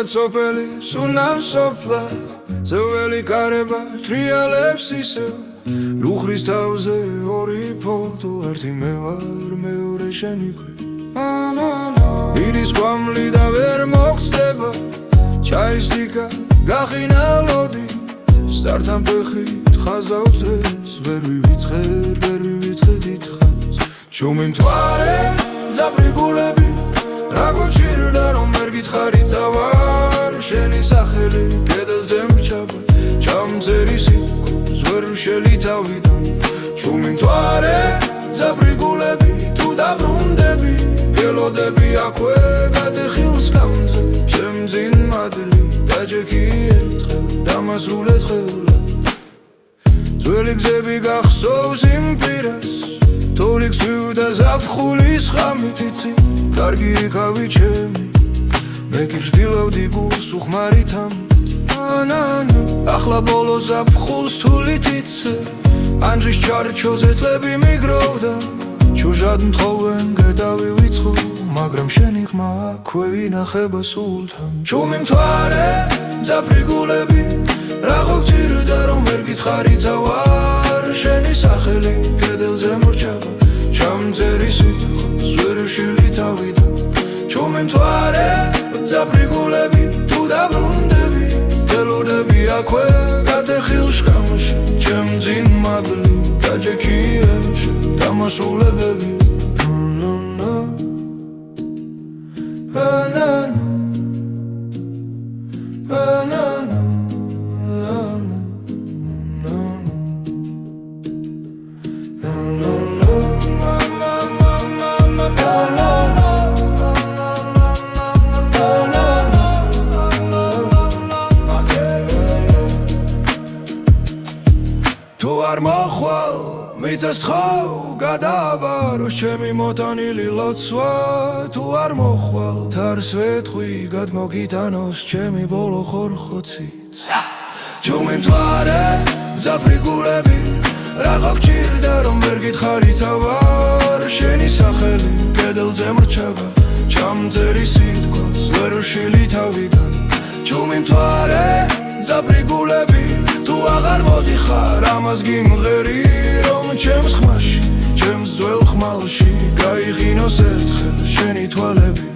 სოფელი სუნავს სოფლა ზეველი კარება ტრიალებს ისევ ლუხრის თავზე ორი ფოტო ერთი მე ვარ მეორე შენი ქვი ირის კვამლი და ვერ მოხდება ჩაის დიკა გახინა ლოდი სტარტან ფეხით ხაზავს რეს ვერ ვივიწყე დიდხანს ჩუმი მთვარე ძაბრი გულები რა გუჭირდა რომ ვერ გითხარი წავარ შენი სახელი კედელზე მრჩება ჩამწერი სიტყვას ვერ ვშელი თავიდან ჩუმი მთვარე ძაბრი გულები თუ დაბრუნდები გელოდები აქვე გადეხილს გამზე შემძინ მადლი დაჯექი ერთხელ დამასრულეთ ხელა ძველი გზები გახსოვს იმ პირას თოლიks ვიუდა ზაფხულის ხამით იცი კარგი იქავი ჩემი მე გირდილავდი გულს უხმარით ამით ახლა ბოლო ზაფხულს თულით იცე ანჯის ჩარჩოზე წლები მიგროვდა ჩუჟად მთხოვენ გედავი ვიწყო მაგრამ შენი ხმა აქვე ვინახება სულთან ჩუმი მთვარე ძაფრი გულები რა გოგჭირდა რომ ვერ გითხარი წავარ შენი სახელი კედელზე მრჩება ჩამწერი სიტყვას ვერ ვშილი თავიდან ჩუმი მთვარე ძაფრი გულები თუ დაბრუნდები გელოდები აქვე გადეხილ შკამში ჩემძინ მადლი დაჯექი ერთხელ დამასრულებები თუ არ მოხვალ მიწას თხოვ გადაბარო ჩემი მოტანილი ლოცვა თუ არ მოხვალ თარს ვეთხვი გადმოგიტანოს ჩემი ბოლო ხორხოცით ჩუმი მთვარე ძაფრი გულები რა გოგჭირდა რომ ვერ გითხარი წავარ შენი სახელი კედელზე მრჩება ჩამწერი სიტყვას ვერ ვშილი თავიდან ჩუმი მთვარე ძაფრი გულები თუ აღარ მოდიხარ ამას გიმღერი რომ ჩემს ხმაში ჩემს ძველ ხმალში გაიღინოს ერთხელ შენი თვალები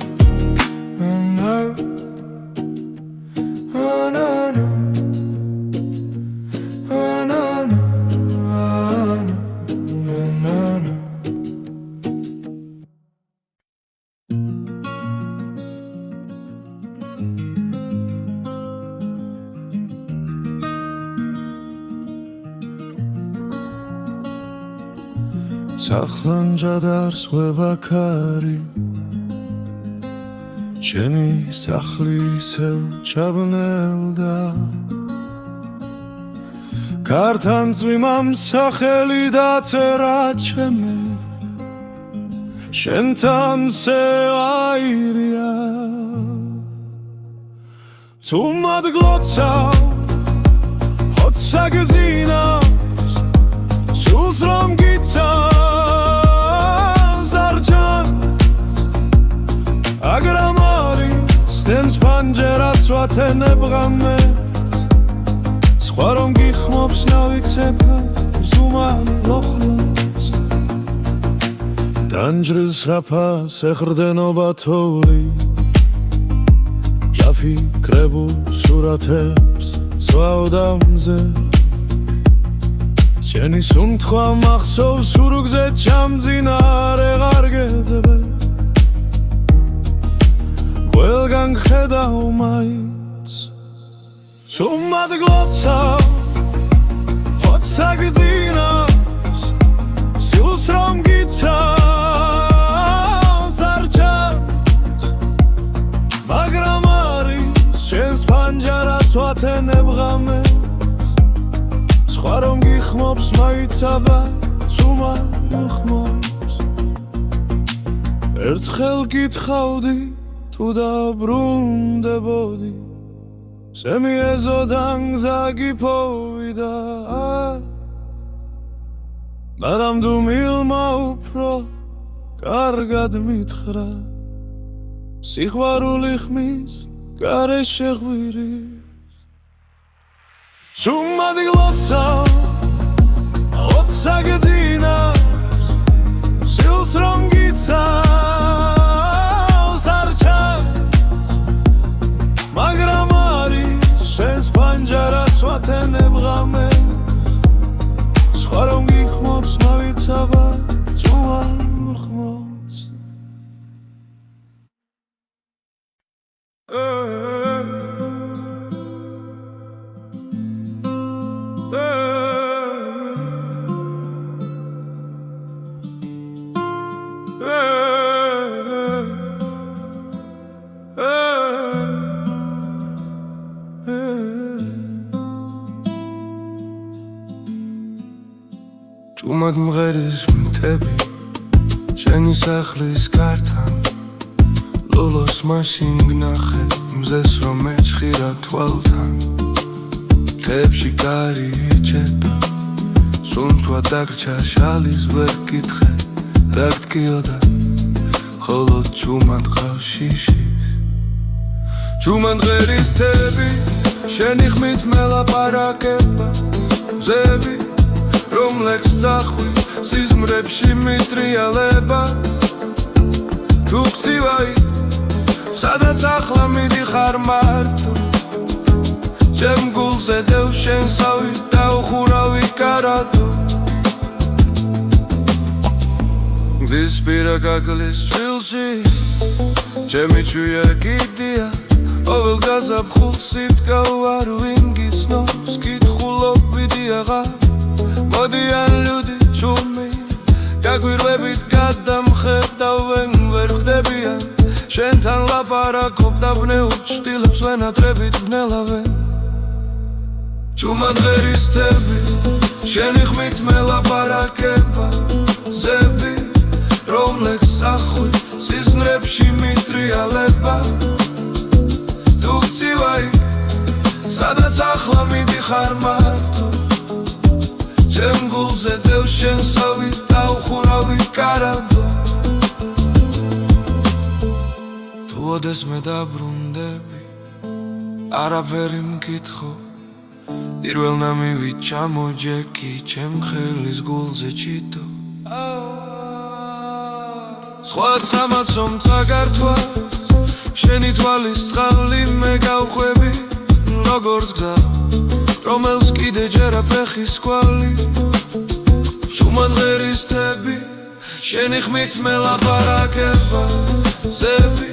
სახლანჯად არ სვება ქარი შენი სახლი ისევ ჩაბნელდა ქართან წვიმამ სახელი დაწერა ჩემი შენთან შეაირია თუ მადგლოცა ჰოცა გზინავს სულს რომ გიცა აგრამ არის სტენს პანჯერას ვათენებღამეს სხვა რომ გიხმობს ნავიქცეფა ზუმან ლოხლოს დანჯრის რაფას ეხრდენობა თოვლი ჯაფიქრებულ სურათებს სვავდამზე შენი სუნთქვა მახსოვს სურგზე ჩამძინარე ღარგეძებე ყველგან ხედავ მაინც თუ მადგლოცა ჰოცა გძინავს სულს რომ გიცავს არ ჩანს მაგრამ არის შენს პანჯარას ვათენებ ღამეს სხვა რომ გიხმობს მაიცაბა წუმა ხმობს ერთხელ გითხავდი თუ დაბრუნდებოდი შემიეზოდან გზა გიფოვიდა მაგრამ დუმილმა უფრო კარგად მითხრა სიყვარული ხმის გარეშე ღვირის სუმადი ლოცავ ოცსა გძინავს სილს რომ გიცავს არ ჩანს მაგრამ არის შენს პანჯარას ვათენებ ღამეს სხვა რომ გიხმობს მავიცაბა წუმა ხმობს ჭუმად მღერის მთები შენი სახლის გართან ლოლოს მაშინ გნახე მზეს რომ მეჩხირა თვალთან ხეებში კარი იჭედა სუნთვა დაგრჩა შალის ვერ გითხე რა გტკიოდა ხოლო ჭუმად ყავს შიშის ჭუმად მღერის მთები შენი ხმით მელაპარაკება მზები რომლექს წახვი სიზმრებში მიტრიალება თუ გცივაი სადაც ახლა მიდიხარ მარტო ჩემ გულზე დევ შენსავი დაუხურავი კარადო გზის პირა გაგლის ჩილში ჩემი ჩუია კიდია ყოველ გაზაფხულს სიტკავ არ ვინ გიცნობს კითხულობიდი აღარ მოდიან ლუდი ჭუმი გაგვირვებით გადამხედავენ ვერ ხდებიან შენთან ლაპარაკობ და ბნეულ ჭtilებს ვენატრებით ვნელავენ ჭუმად ღერის თები შენი ხმით მელაპარაკება ზები რომლექს სახვი სიზმრებში მიტრიალება თუ გცივაი სადაც ახლა მიდიხარ მარტო ჩემ გულზე დევ შენსავი დაუხურავი კარადო თუ ოდეს მე დაბრუნდები არაფერი მკითხო პირველ ნამივი ჩამოჯექი ჩემ ხელის გულზე ჩიტო სხვა სამაცომ წაგართვას შენი თვალის წყალი მე გავხვევი როგორც გზა რომელს კიდე ჯერა ფეხის კვალი ჭუმად ღერის თები შენი ხმით მელაპარაკება ზები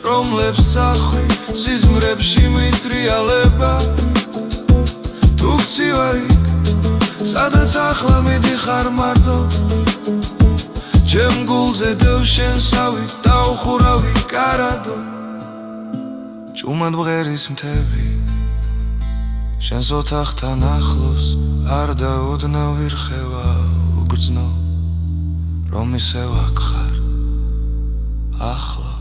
რომლებს სახვი სიზმრებში მიტრიალება თუ გცივაი სადაც ახლა მიდიხარ მარტო ჩემ გულზე დევ შენსავი დაუხურავი კარადო ჭუმად მღერის მთები შენს ოთახთან ახლოს არ დაუდნა ვირხევა უგრძნო რომ ისევ აქ ხარ ახლოს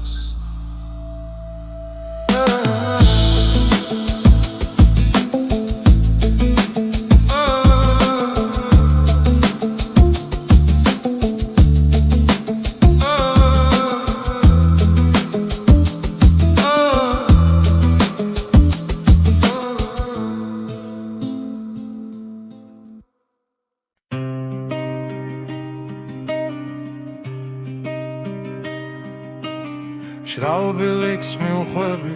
შრალბილიქს მივხვები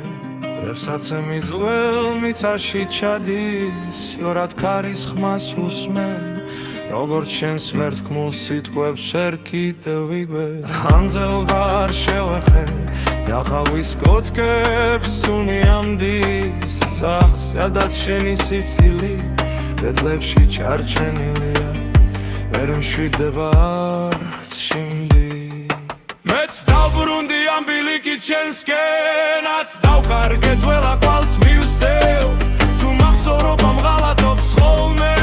ვერსაცე მიძღელ მიცაში ჩადის იორად ქარის ხმას უსმენ როგორც შენს ვერთქმულ სიტყვებს შერ კიდევ ვიბე ხანძელბა არ შევეხე იახავის კოთკებს უნიამდის სახს სადაც შენი სიცილი ბედლებში ჩარჩენილია ვერ მშვიდება არც შიმდი მეც დავბრუნდი ამ ბილიკით შენსკენაც დავკარგეთ ველა კვალს მივსდევ თუ მახსოვრობამ ღალატობს ხოლმე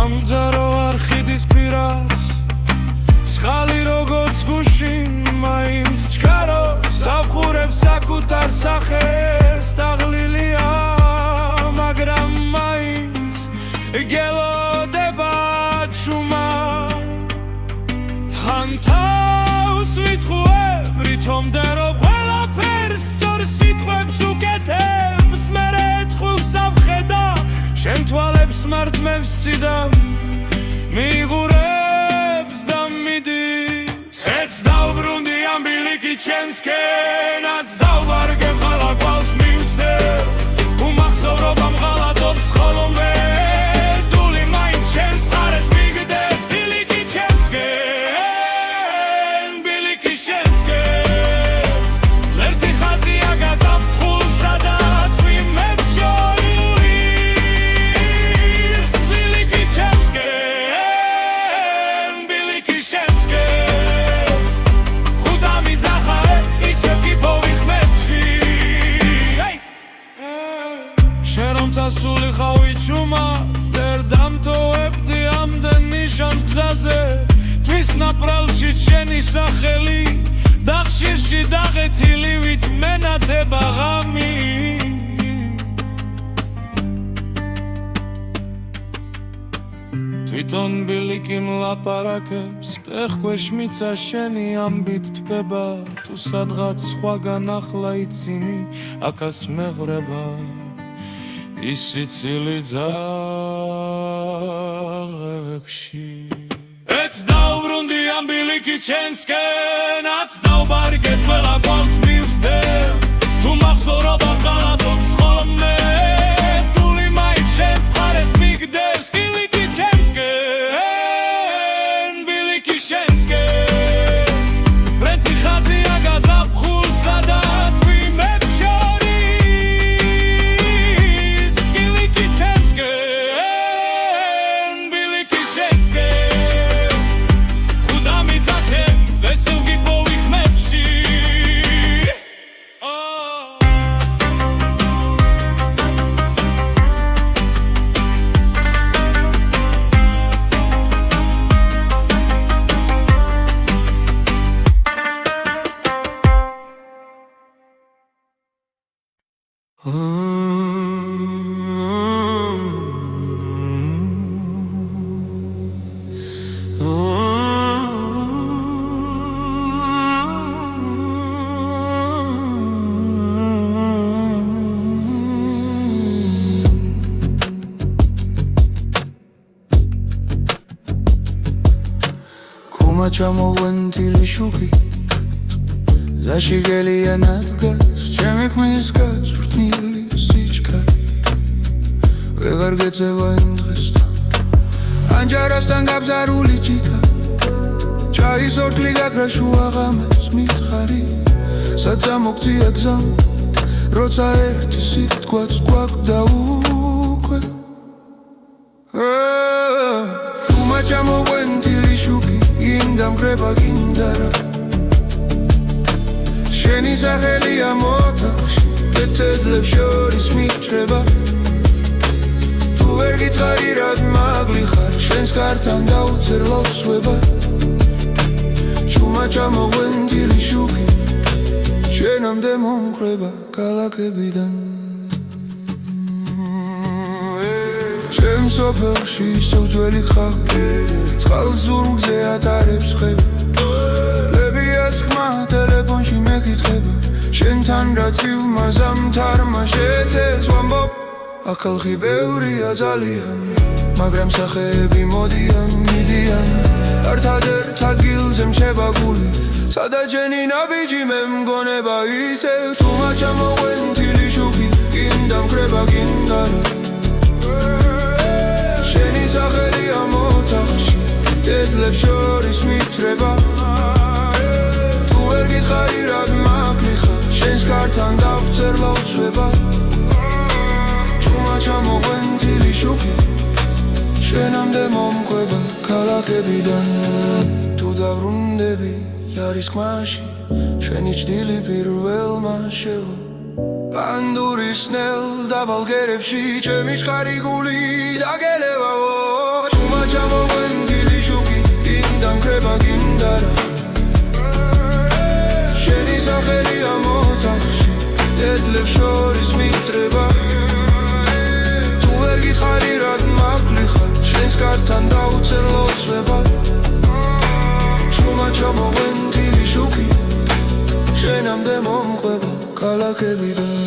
ამძარო არხიდის პირას სხალი როგორც გუშინ მაინც ჩქარობს ავხურებს საკუთარ სახეს დაღლილია მაგრამ მაინც გელოდება ჩუმა თან თავს ვითხოვებრი თომდა რომ ყველაფერს სწორ სიტყვებს უკეთებს მერე თხულს ამხედა შენ თვალებს მართმევს სიდამ მიღურებს და მიდის ეც დავბრუნდი ამ ბილიკი ჩემსკენაც დავვარგებ ხალა გვალს მივსდევ უმახსოვრობამ ღალატობს ხოლმე დული მაინც შენს მხარეს მიგდეს ბილიკი ჩემსკენ ბილიკი შენსკენ ლერთი ხაზია გაზაფხულ სადაც ვიმებს შორულის ბილიკი ჩემსკენ ბილიკი შენსკენ ხუდა მიძახარე ისევ გიპოვი ხმებში შენ რომ წასული ხავი ჩუმა ვერ დამტოვებდი ამდენ ნიშანს გზაზე თვის ნაპრალში შენი სახელი და ხშირში დაღეთილი ვით მენათება ღამი თვითონ ბილიკი მლაპარაკებს ტეხქვეშ მიცა შენი ამბით თბება თუ სადღაც სხვაგან ახლა იცინი აქას მეღვრება ის სიცილი ძაღლებში ეც დავბრუნდი ამ ბილიკი ჩემსკენაც დავბარგებ ყველა გვალს მივსდევ თუ მახსოვრობამ ღალატობს ხოლმე დული მაინც შენს მხარეს მიგდეს ბილიკი ჩემსკენ ბილიკი შენსკენ ბრეთი ხაზია გაზაფხულ სადაც ვიმებს შორის ბილიკი ჩემსკენ ბილიკი შენსკენ ხუდა მიძახე ვესევ გიპოვი ხმებში ჩამოვენთილი შუქი ზაში გელიანადგას ჩემი ქმის გაწვრთნილი სიჩქარე ვეღარ გეწევა იმ დღესთან ანჯარასთან გაბზარული ჭიქა ჩაის ორთლი გაქრა შუა ღამეს მითხარი სადაც მოგწია გზამ როცა ერთი სიტყვაც გვაქვს და უკვე ჩამოვენთილი შუქი იმდამგრება გინდარა შენი სახელია მოთახში ბეწედლებს შორის მიჭრება თუ ვერ გითხარი რად მაგლი ხარ შენს კართან დავწერ ლოცვება ჩუმა ჩამოვენთილი შუქი შენამდე მომხრება ქალაქებიდან ჩემს სოფელში ისევ ძველი ხავი წყალს ზურგზე ატარებს ხევი ლებიას ხმა ტელეფონში მეკითხება შენთან რაც ივმაზამთარმა შეცეს ვამბობ ახალხი ბევრია ძალიან მაგრამ სახეები მოდიან მიდიან ერთადერთ ადგილზე მჩება გული სადაც ჯენი ნაბიჯი მე მგონება ისევ თუმა ჩამოვენთილი შუქი გინდამქრება გინდარა შენი სახელია მოთახში დედლებს შორის მითრება თუ ვერ გითხარი რად მაგლი ხარ შენს კართან დავწერ ლოცვება ჩუმა ჩამოვენთილი შუქი შენამდე მომკვება ქალაქებიდან თუ დავრუნდები არის ხმაში შენი ჭდილი პირველმა შევა პანდურის ნელ დაბალ გერებში ჩემი შხარი გული დაგელევაო ჩუმა კართან დაუწერ ლოცვება ჩუმა ჩამოღვენთილი შუქი შენამდე მომყვება ქალაქებიდან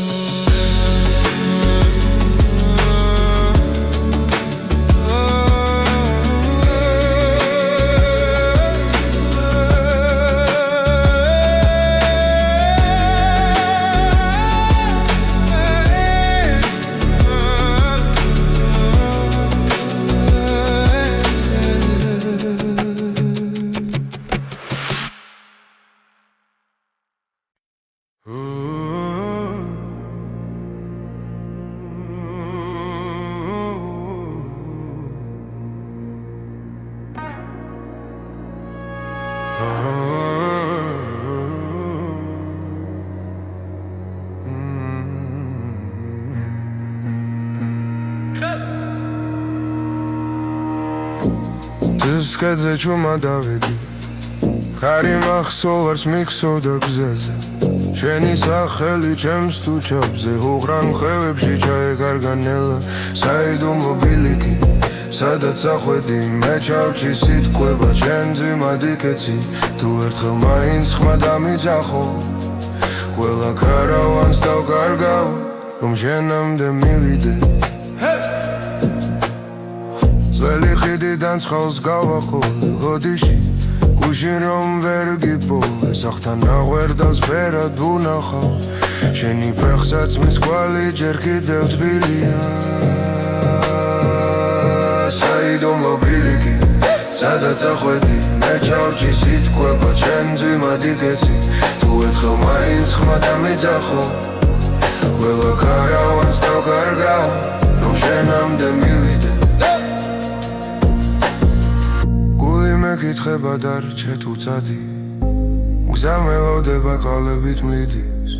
Скадзе чума დავედი ხარი მახსოვარს მიქსოვდა გზაზე შენი სახელი ჩემს თუ ჩაბზე უღრან ხევებში ჩაეკარგანელა საიდუმლო ბილიკი სადაც ახვედი მე ჩავჭი სიტყვება ჩემ ძიმად იქეცი თუ ერთხელ მაინც ხმა დამიძახო ყველა ქარავანს დავკარგავ რომ შენამდე მივიდე ძველი ხიდიდან ცხელს გავაყოლე გოდიში გუშინ რომ ვერ გიპოვე სახთან აღვერდალს ფერად ვუნახავ შენი ფეხსაც მის კვალი ჯერ კიდევ თბილია საიდუმლო ბილიკი სადაც ახვედი მე ჩავჭი სიტყვება ჩემ ძიმად იქეცი თუ ერთხელ მაინც ხმა დამიძახო ყველა ქარავანს დავკარგავ რომ შენამდე მივიდე მეკითხება დარჩე თუ წადი გზა მელოდება ყალებით მლიდის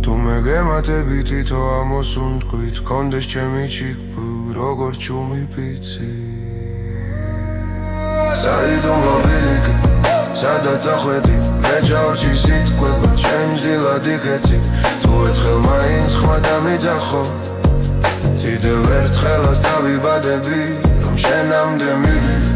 თუ მე გემატები თითო ამოსუნთქვით კონდეს ჩემი ჩიქბო როგორც ჩუმი პიცი საიდუმლო ბილიკი სადაც ახვედი მე ჩავჭი სიტყვება ჩემ დილად იქეცი თუ ერთხელ მაინც ხმა დამიძახო კიდევ ერთხელაც დავიბადები რომ შენამდე მივიდე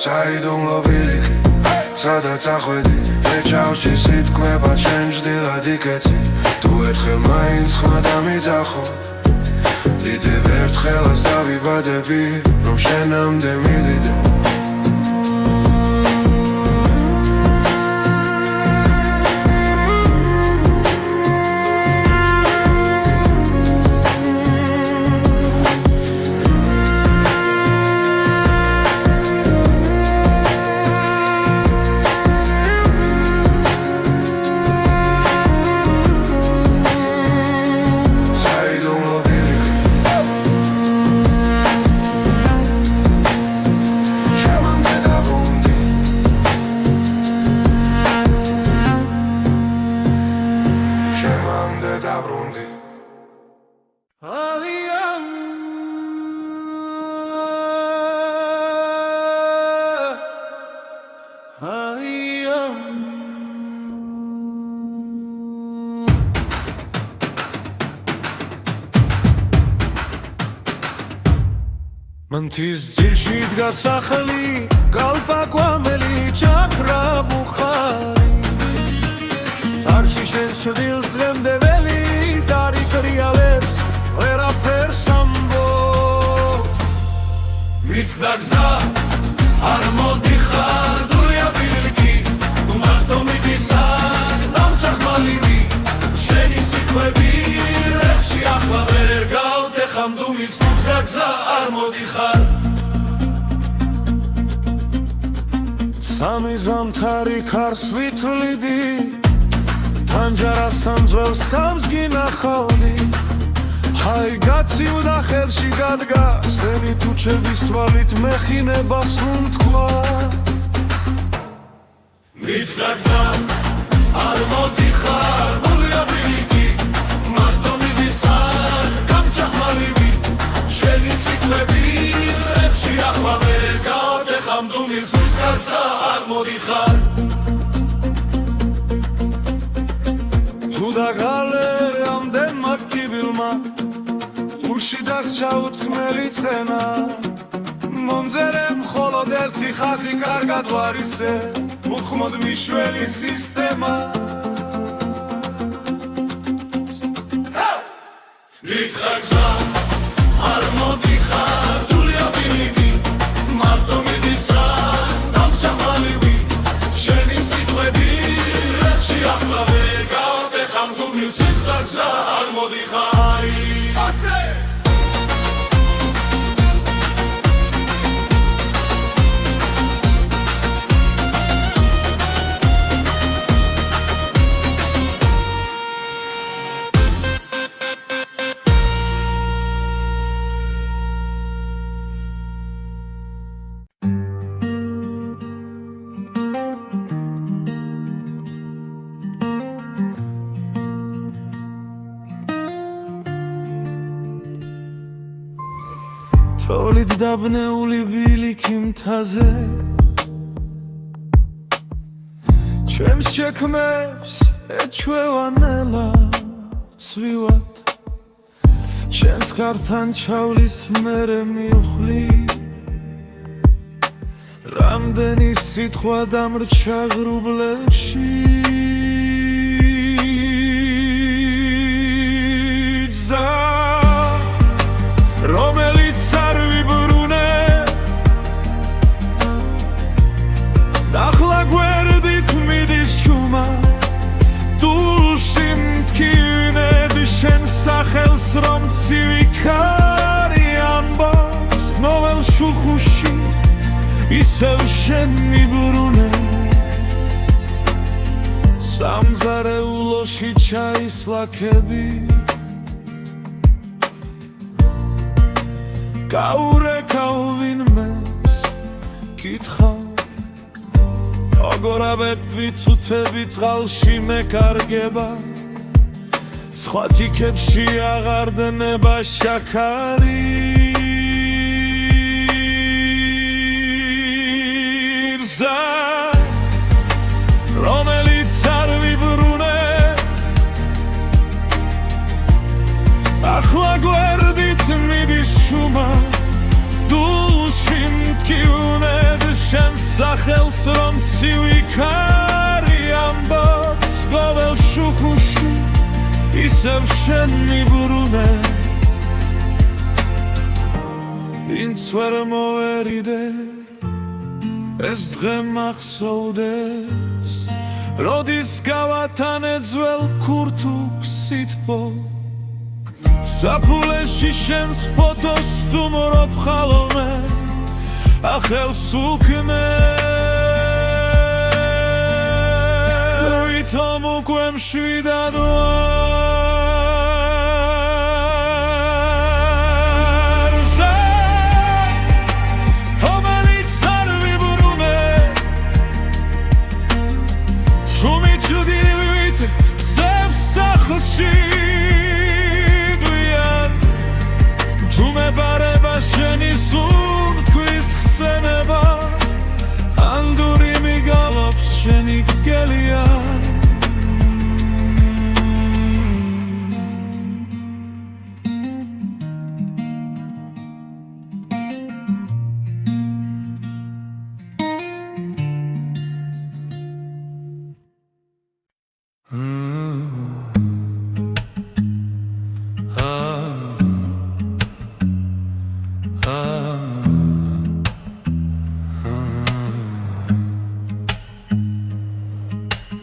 საიდუმლო ბილიკი სადაც ახვედი მე ჩავჭი სიტყვება ჩემ დილად იქეცი თუ ერთხელ მაინც ხმა დამიძახო კიდევ ერთხელაც დავიბადები რომ შენამდე მივიდე მანთის ძირში დგას სახელი გალპაკვამელი ჩაქრა ბუხარი წარში შენ შვილს დღემდე ველი დარიქრიალებს ვერაფერს ამბობს მიცდა გზა არ მოდიხარ დულია ბილიკი ნუ მარტო მიდისარ დამჭახმალივი შენი სიტყვები რებში ახლა ვერ გავდეხამ თუ მიცდა გზა არ მოდიხარ სამი ზამთარი ქარს ვითვლიდი თანჯარასთან ძველს ხამს გინახავდი აი გაცივდა ხელში გადგა სენი თუჩების თვალით მეხინებას უთქვა მიცდა გზა არ მოდიხარ ბულია ბილიკი მარტო მიდისარ გამჭახმარივი შენი სიტყვები ებში ახლა ვერ გავდეხამ დუმილს მიცდა გზა არ მოდიხარ თუ დაგალე ამდენ მაქტიბილმა გულში დაგჭა უთქმელი ცხენა მომძერე მხოლოდ ერთი ხაზი კარგად ვარისე უხმოდ მიშველი სისტემა მიცდა გზა არ მოდიხარ დულია ბილიკი მარტო მიდისარ დამჭახმარივი შენი სიტყვები ებში ახლა ვერ გავდეხამ გულს მიცდა გზა არ მოდიხარ ასე თოვლით დაბნეული ბილიკი მთაზე ჩემს შექმებს ეჩვევანელა ცვივად ჩემს გართან ჩავლის მერე მივხვდი რამდენი სიტყვა დამრჩა ღრუბლებში გზა რომელიც არ ვიბრუნე ახლა გვერდით მიდის ჩუმა დულში მტკივნედი შენ სახელს რომ ცივიქარი ამბობს გნოველ შუხუში ისევ შენ მიბრუნე სამზარეულოში ჩაის ლაქები გაურეკავ ვინმეს კითხავ როგორ აბერტვი ცუთები წყალში მეკარგება სხვა თიქებში აღარ დნება შაქარი გზა რომელიც არ ვიბრუნე ახლა გვერდით მიდის ჩუმა დულში მტკივნედ შენ სახელს რომ ცივიქარი ამბობს ყოველ შუხუში ისევ შენ მიბრუნე ვინც ვერ მოვერიდე ეს დღე მახსოვდეს როდის გავათანე ძველ ქურთუქს სითბო საფულეში შენს ფოტოს სტუმრობ ხალხმე ახელს უქმე ვითომ უკვე მშვიდად ვარ გზა რომელიც არ ვიბრუნე შუმი ჭუდივით ვწევს სახლში შენი სუნთქვის ხსენება ანდური მიგალობს შენი გელია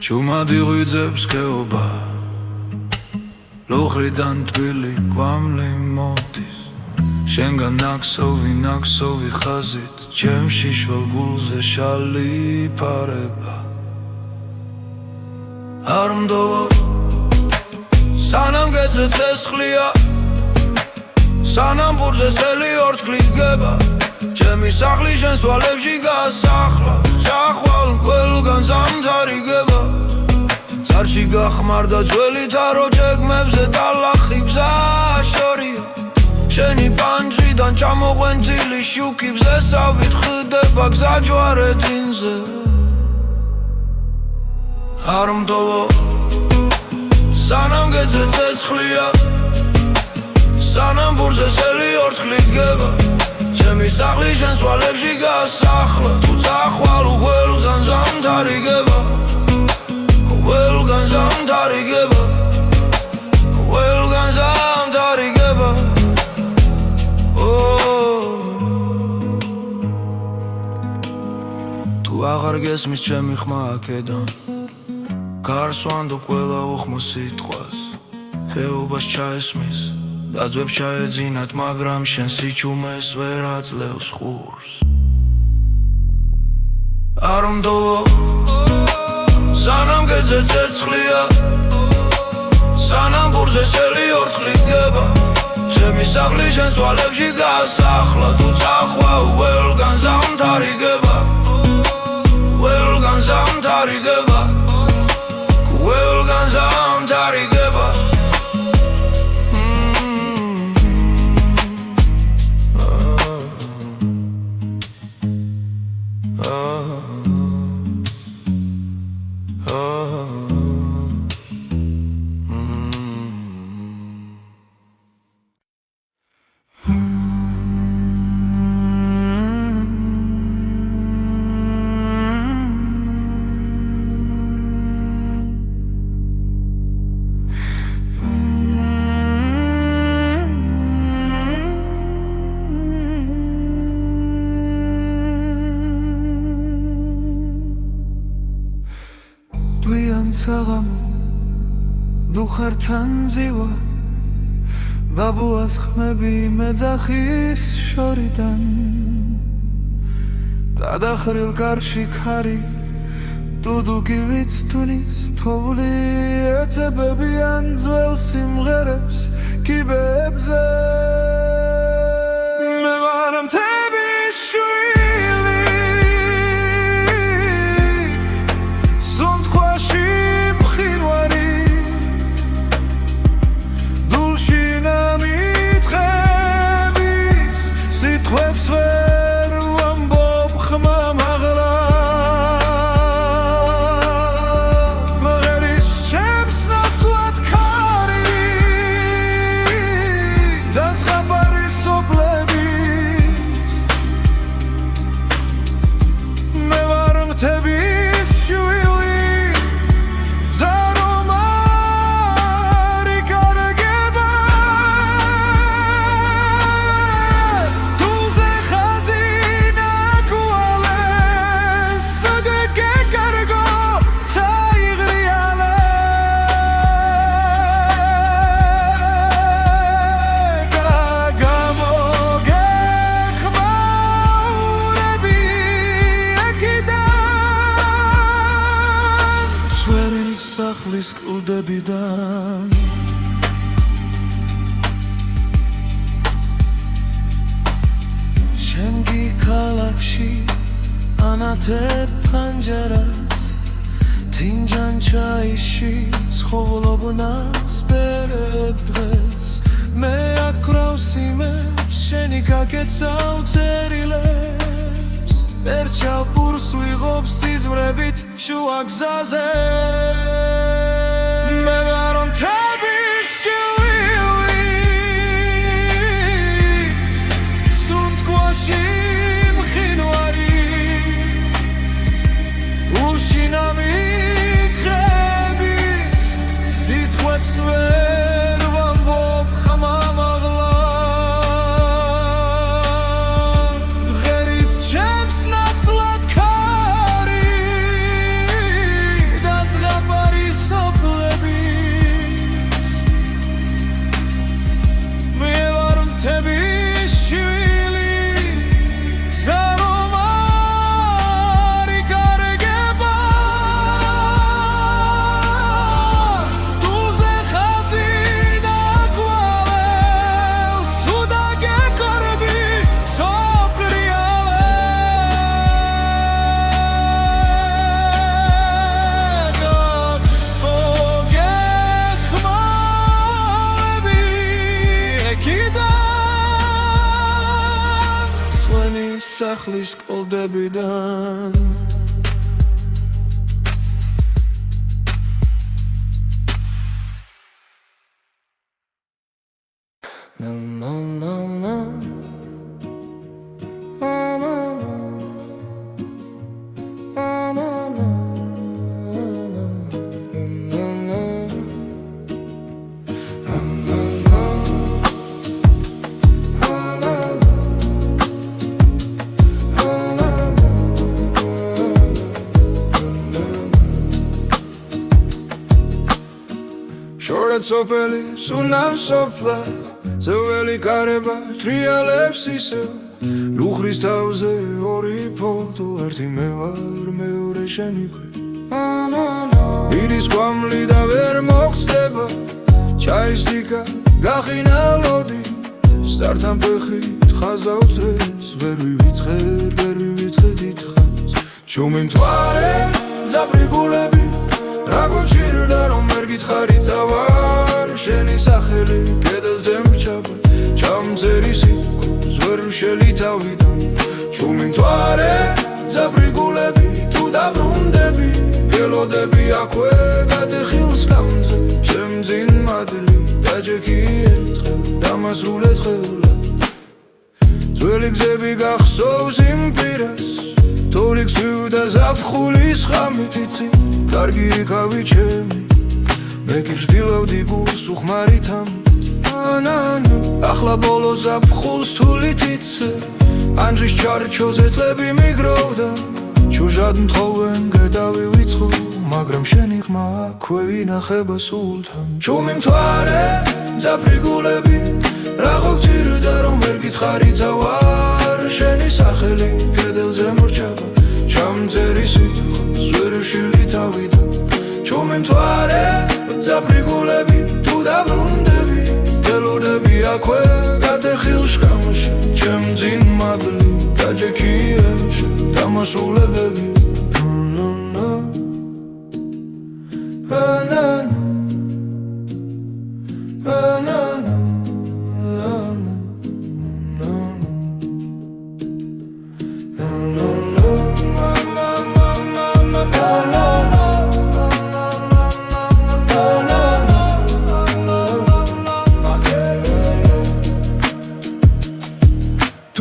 ჩუმადი ღვიძებს ქეობა ლოხრიდან თბილი კვამლი მოდის შენგან ნაქსოვი ხაზით ჩემში შვალ გულზე შალი ფარება არ მდოვო სანამ გეძე ცეცხლია სანამ ბურზე სელი ორთქლი გება ჩემი სახლი შენს თვალებში გასახლა წახვალ ყველგან ზამთარი გება წარში გახმარდა ძველი თარო ჯეგმებზე ტალახი ბზა შორია შენი პანჯრიდან ჩამოღვენთილი შუქი ბზესავით ხდება გზა ჯვარედინზე არ მდოვო სანამ გეძე ცეცხლია სანამ ბურზე სელი ორთქლი გება ჩემი სახლი შენს თვალებში გასახლა თუ წახვალ ყველგან ზამთარი გება ყველგან ზამთარი გება ყველგან ზამთარი გება თუ აღარ გესმის ჩემი ხმა აქედან გარს ვანდობ ყველა უხმო სიტყვას ხეობას ჩაესმის დაძვებს ჩაეძინათ მაგრამ შენ სიჩუმეს ვერ აძლევს ხურს არ მდოვო სანამ გეძე ცეცხლია სანამ ბურზე სელი ორთქლი გება ჩემი სახლი შენს თვალებში გასახლა თუ წახვალ ყველგან ზამთარი გება ყველგან ზამთარი გება ყველგან ზამთარი გება დუ ხარ თანძივა ბაბუას ხმები მეძახის შორიდან გადახრილ კარში ქარი დუდუგი ვიცთulis თოვლი ეცებებიან ძველ სიმღერებს კიბებზე მე ვარ მთების შვილი სუნთქვაში მყინვარი დულში ნამიტყების სიტყვებს ვერ ვამბობ ხმა მაღლა მღერის ჩემს ნაცვლად ქარი და ზღაპარი სოფლების მე ვარ მთების შვილი სახლის კლდებიდან შენგი ქალაქში ანათებ ფანჯარას თინჯან ჩაიში ცხოვრობნას ბერებ დღეს მე აკრავ სიმებს შენი გაგეცავ წერილებს ერჩავ პურს ვიღობ სიზმრებით შუა გზაზე მე ვარ მთების შვილი სუნთქვაში მყინვარი ულში ნამიტყების სიტყვებს ვერ ვამბობ ხმა მაღლა მღერის ჩემს ნაცვლად ქარი და ზღაპარი სოფლების მე ვარ მთების სახლის კლდებიდან შორად სოფელი სუნავ სოფლა ზეველი კარება ტრიალებს ისევ ლუხრის თავზე ორი ფოტო ერთი მე ვარ მეორე შენი ქვი ირის კვამლი და ვერ მოხდება ჩაის დიკა გახინა ლოდი სტართან ფეხით ხაზავს რეს ვერ ვივიწყდით ხაზს ჩუმი მთვარე ძაბრიგულები რა გვჭირდა რომ ვერ გითხარი თავარ შენი სახელი კედელზე მჩაბა ჩამწერი სიტყვას ვერ ვშელი თავიდან ჩუმი მთვარე ძაბრიგულები თუ დაბრუნდები გელოდები აქვე გადეხილს გამზე შემძინ მადლი დაჯექი ერთხელ დამასრულეთ ხელა ძველი გზები გახსოვს იმ პირას თორი გზივდა ზაფხულის ხამით იცი კარგი იქავი ჩემი მე კი ვждილავდი გულს უხმარით ამით ახლა ბოლო ზაფხულს თულით იცე ანჯის ჩარჩოზე წლები მიგროვდა ჩუჟად მთხოვენ გედავი ვიწყო მაგრამ შენი ხმა აქვე ვინახება სულთან ჩუმი მთვარე ძაფრიგულები რა გოგჭირდა რომ ვერ გითხარი თავარ შენი სახელი კედელზე მრჩება ჩამწერი სიტყვას ვერ ვშილი თავიდან ჩუმი მთვარე ძაფრიგულები თუ დაბრუნდები გელოდები აქვე გადეხილ შხამში ჩემძინ მადლი დაჯექი ერთხელ დამასრულებები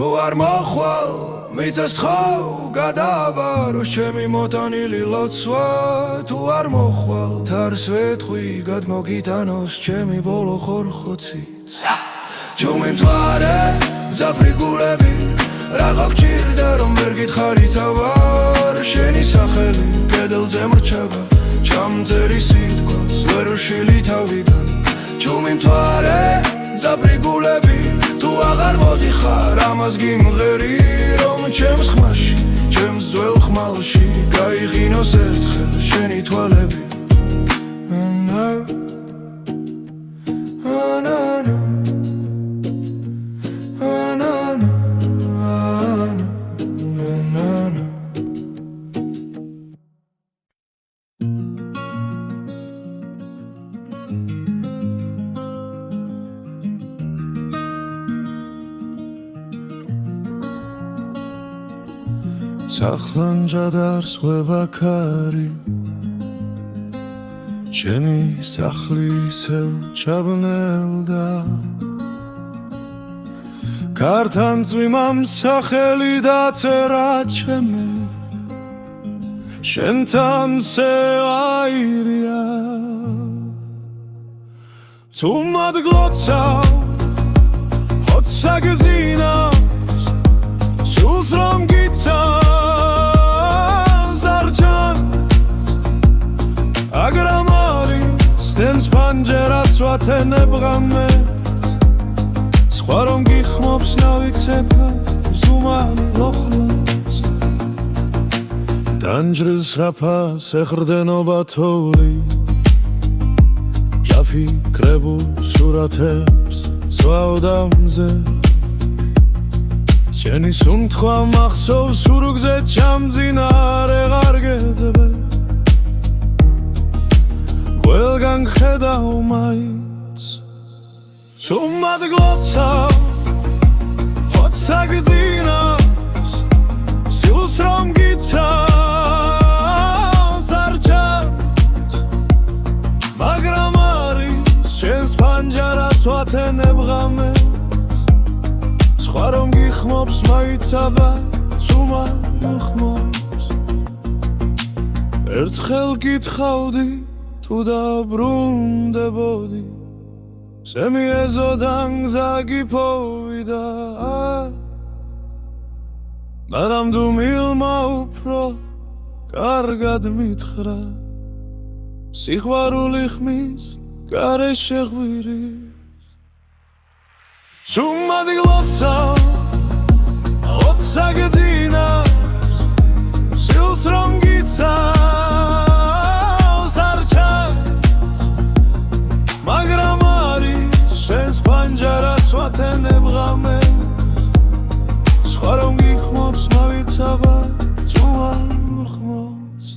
თუ არ მოხვალ მიწას თხოვ გადააბარო ჩემი მოტანილი ლოცვა თუ არ მოხვალ თარს ვეთხვი გადმოგიტანოს ჩემი ბოლო ხორხოცით ჩუმი მთვარე ძაფრიგულები რა გოგჭირდა რომ ვერ გითხარი თავარ შენი სახელი კედელზე მრჩება ჩამწერი სიტყვას ვერ ვშილი თავიდან ჩუმი მთვარე ძაფრიგულები თუ აღარ მოდიხარ ამას გიმღერი რომ ჩემს ხმაში ჩემს ძველ ხმალში გაიღინოს ერთხელ შენი თვალები სახლანჯად არსვება ქარი შენი სახლი ისევ ჩაბნელდა ქართან წვიმამ სახელი დაწერა ჩემი შენთან სევაირია თუ მადგლოცავ ჰოცა გზინავს სულს რომ გიცავ სტენს პანჯერას ვათენებღამე სხვა რომ გიხმობს ნავიქცეფა ზუმან ლოხლას დანჯრილს რაფას ეხრდენობა თოვლი ჯაფიქრებულ სურათებს სვავდამზე შენი სუნთქვა მახსოვს სურგზე ჩამძინარე ღარგეძებე ყველგან ხედავ მაინც სუმად გლოცავ ჰოცა გძინავს გიხმობს მაიცაბა ცუმა ხმობს ერთხელ გითხავდი თუ დაბრუნდებოდი შემიეზოდან გზა გიფოვიდა მაგრამ დუმილმა უფრო კარგად მითხრა სიყვარული ხმის გარეშე ღვირის Sumadi lotsa, lotsa gedinas, sils rongitsa, sarchas, magramari, sens panjara svaten ebgames, scharongi khmots mavitsava, tsuan khmots.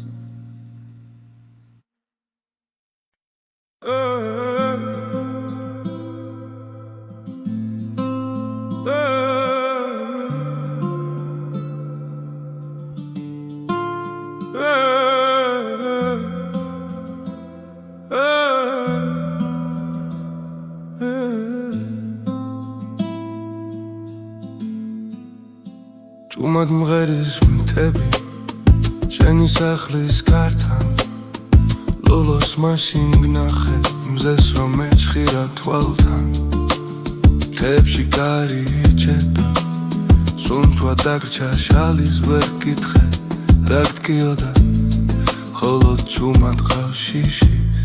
Ჭუმად მღერის მთები შენი სახლის გართან ლოლოს მაშინ გნახე მზეს რომ მეჩხირა თვალთან ხეებში კარი იჭედა სუნთქვა დაგრჩა შალის ვერ გითხე რა გტკიოდა ხოლო ჭუმად ყავს შიშის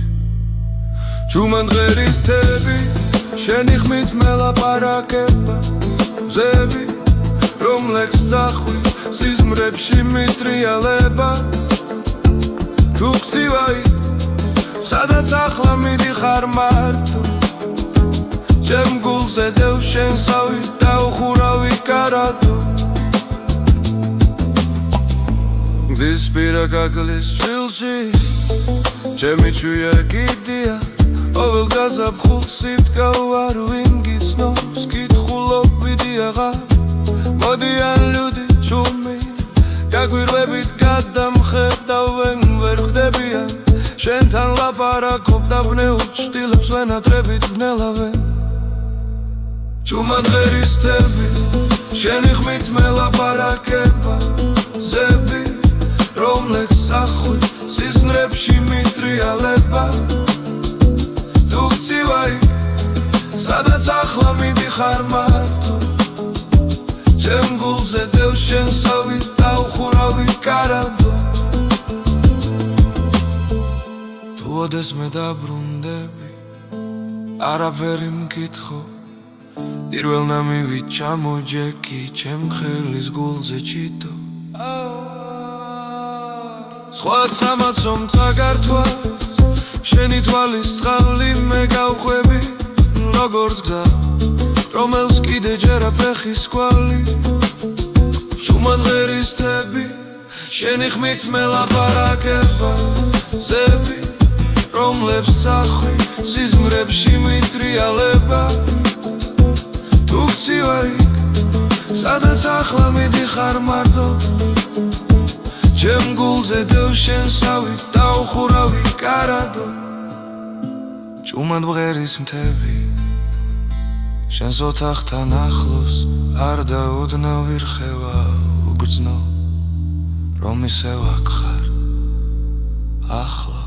ჭუმად მღერის მთები შენი ხმით მელაპარაკება მზები რომლექს წახვი სიზმრებში მიტრიალება თუ გწივაი სადაც ახლა მიდიხარ მარტო ჩემ გულზე დევ შენსავი დაუხურავი კარადო გზის პირა გაგლის ჩილში ჩემი ჩუია კიდია ოվել გაზაფხულს იფდგავ არ ვინ გიცნობს კითხულობიდი აღარ მოდიან ლუდი ჭუმი გაგვირვებით გადამხედავენ ვერ ხდებიან შენთან ლაპარაკობ დაბნეულ ჭtilებს ვენატრებით ვნელავენ ჭუმად ღერის თები შენი ხმით მელაპარაკება ზები რომლექს ახვი სიზმრებში მიტრიალება თუ გწივაი სადაც ახლა მიდიხარ მარტო ჩემ გულზე დევ შენსავი დაუხურავი კარადო თუ ოდეს მე დაბრუნდები არაფერი მკითხო პირველ ნამივით ჩამოჯექი ჩემ ხელის გულზე ჩიტო სხვაც ამაცომ წაგართვას შენი თვალის წყალი მე გავხვევი როგორც გზა რომელს კიდე ჯერა ფეხის კვალი ჭუმად ღერის თები შენი ხმით მელაპარაკება ზები რომლებს წახვი სიზმრებში მიტრიალება თუ გწივაი სადაც ახლა მიდიხარ მარტო ჩემ გულზე დევ შენსავი დაუხურავი კარადო ჭუმად მღერის მთები შენს ოთახთან ახლოს არ დაუდნავ ვირხევა უგრძნო რომ ისევ აქ ხარ ახლოს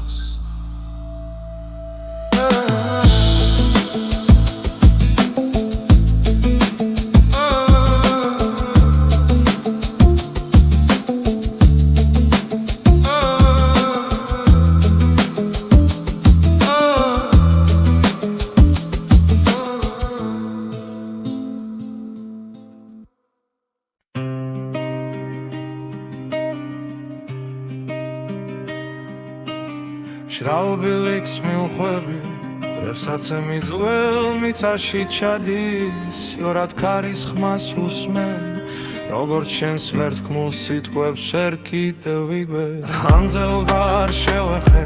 შრალბილიქს მივხვები დღესაცე მიძღელ მიწაში ჩადის იორად ქარის ხმას უსმენ როგორც შენს ვერ თქმულ სიტყვებს შერ კიდევ ვიბე ხანძელბა არ შევეხე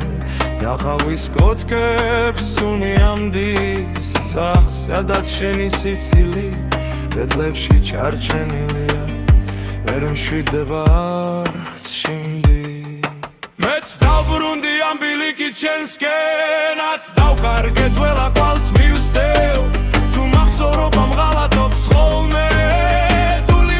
გაყავის კოთკებს უნიამდის სახს სადაც შენი სიცილი ბედლებში ჩარჩენილია ვერ მშვიდება არც შინდი მეც დავბრუნდი ამ ბილიკით შენსკენაც დავკარგეთ ველა კვალს მივსდევ თუ მახსოვრობამ ღალატობს ხოლმე დული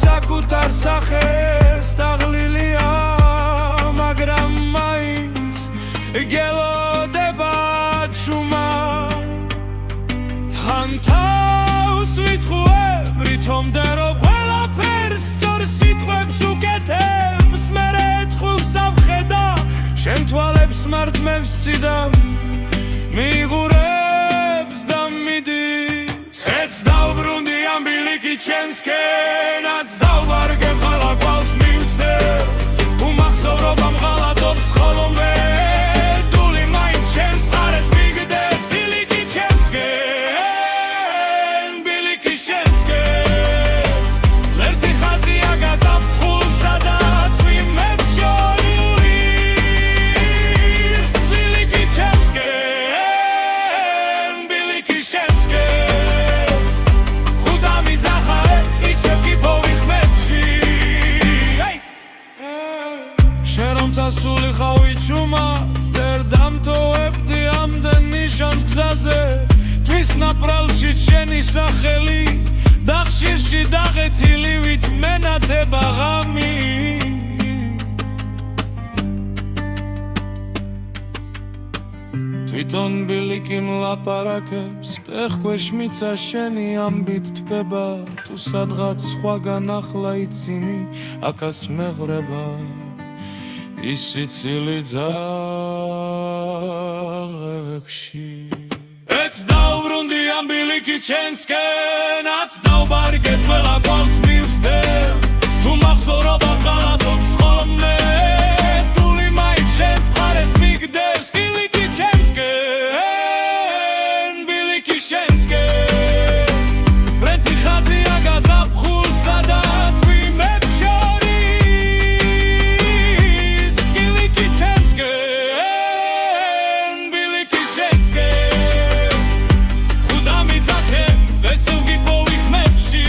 საკუთარ სახეს დაღლილია, მაგრამ მაინც გელოდება ჩუმა. თან თავს ვიტყუებრი თომდა რომ ყველაფერს სწორ სიტყვებს უკეთებს, მერე ეთყობს ამხედა შენ თვალებს მართმევს ციდა, მიღურებს და მიდის. ეც დავბრუნდი ამ ბილიკი ჩემსკენაც დავვარგებ ხალა გვალს მივსდებ, უმახსოვრობამ ღალატობს ხოლმე დული მაინც შენს მხარეს მიგდეს. ბილიკი ჩემსკენ, ბილიკი შენსკენ, ღერთი ხაზია გაზაფხულსა და წვიმებს შორის. ბილიკი ჩემსკენ, ბილიკი შენსკენ, ხუდა მიძახა ისევ გიპოვი ხმებში. შენ რომ წასული ხავი ჩუმა, ვერ დამტოვებდი ამდენ ნიშანს გზაზე, თვის ნაპრალში შენი სახელი და ხშირში დაღეთილი ვით მენათება ღამი. თვითონ ბილიკი მლაპარაკებს, ტეხქვეშ მიცა შენი ამბით თბება, თუ სადღაც სხვაგან ახლა იცინი აქას მეღრება, ის სიცილი ძაღლებში. ეც დავბრუნდი ამ ბილიკი ჩემსკენაც დავბარგებ ყველა გვალს მივსდებ, თუ მახსოვრობამ ღალატობს ხოლმე დული მაინც შენს მხარეს მიგდეს. ბილიკი ჩემსკენ, ბილიკი შენსკენ, ღერთი ხაზია გაზაფხულსა და წვიმებს შორის. ბილიკი ჩემსკენ, ბილიკი შენსკენ, ხუდა მიძახე ვესევ გიპოვი ხმებში.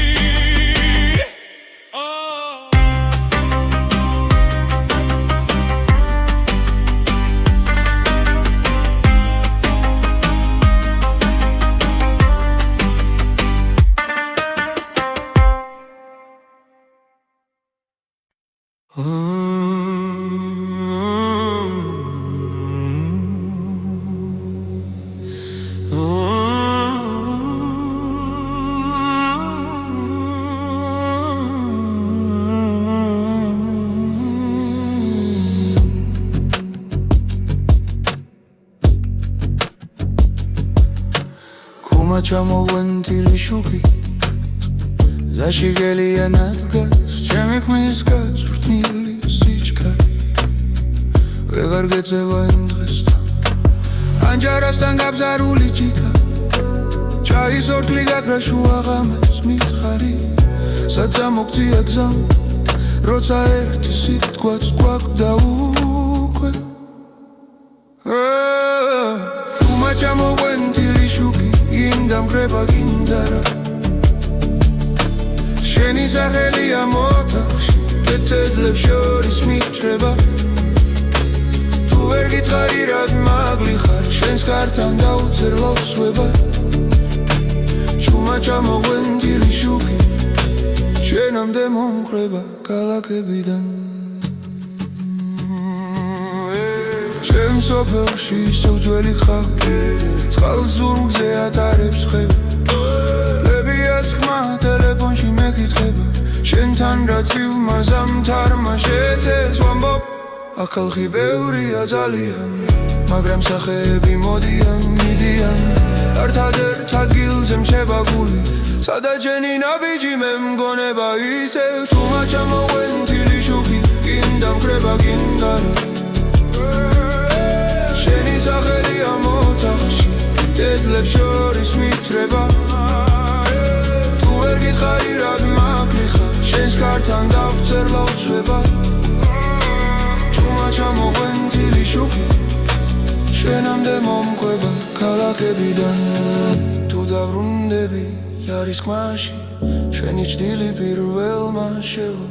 ჩამოვენთილი შუქი ზაში გელია ნადგას, ჩემი ხმის გაწვრთნილი სიჩქარე ვეღარ გეწევა იმ დღესთან, ანჯარასთან გაბზარული ჭიქა, ჩაის ორთლი გაქრა შუა ღამეს მითხარი, საცა მოგწია გზამ, როცა ერთი სიტყვაც გვაქვს უკვე. თუმა ჩამოვენთილი შუქი ინდამღრება გინდარა, შენი სახელია მოთახში ბეწედლებს შორის მიჭრება, თუ ვერ გითხარი რად მაგლი ხარ, შენს კართან დავწერ ლოცვება. ჩუმა ჩამოვენთილი შუქი ჩვენამდე მომხრება ქალაქებიდან, ჩემ სოფელში ისევ ძველი ხავი, წყალს ზურგზე ატარებს ხევი, ლებიას ხმა ტელეფონში მეკითხება, შენთან რაც ივმაზამთარმა შეცეს ვამბობ, აქ ხალხი ბევრია ძალიან, მაგრამ სახეები მოდიან, მიდიან, ერთადერთ ადგილზე მრჩება გული, სადაც შენი ნაბიჯი მე მგონება ისევ. თუმა ჩამოვენთილი შუქი ინდამღრება გინდარა, შენი სახელია მოთახში დედლებს შორის მიტრება, თუ ვერ გითხარი რად მაგლი ხარ, შენს კართან დავწერ ლოცვება. ჩუმა ჩამოვენთილი შუქი ჩვენამდე მომყვება ქალაქებიდან, თუ დავრუნდები არის ხმაში, ჩვენი ჭდილი პირველმა შევა,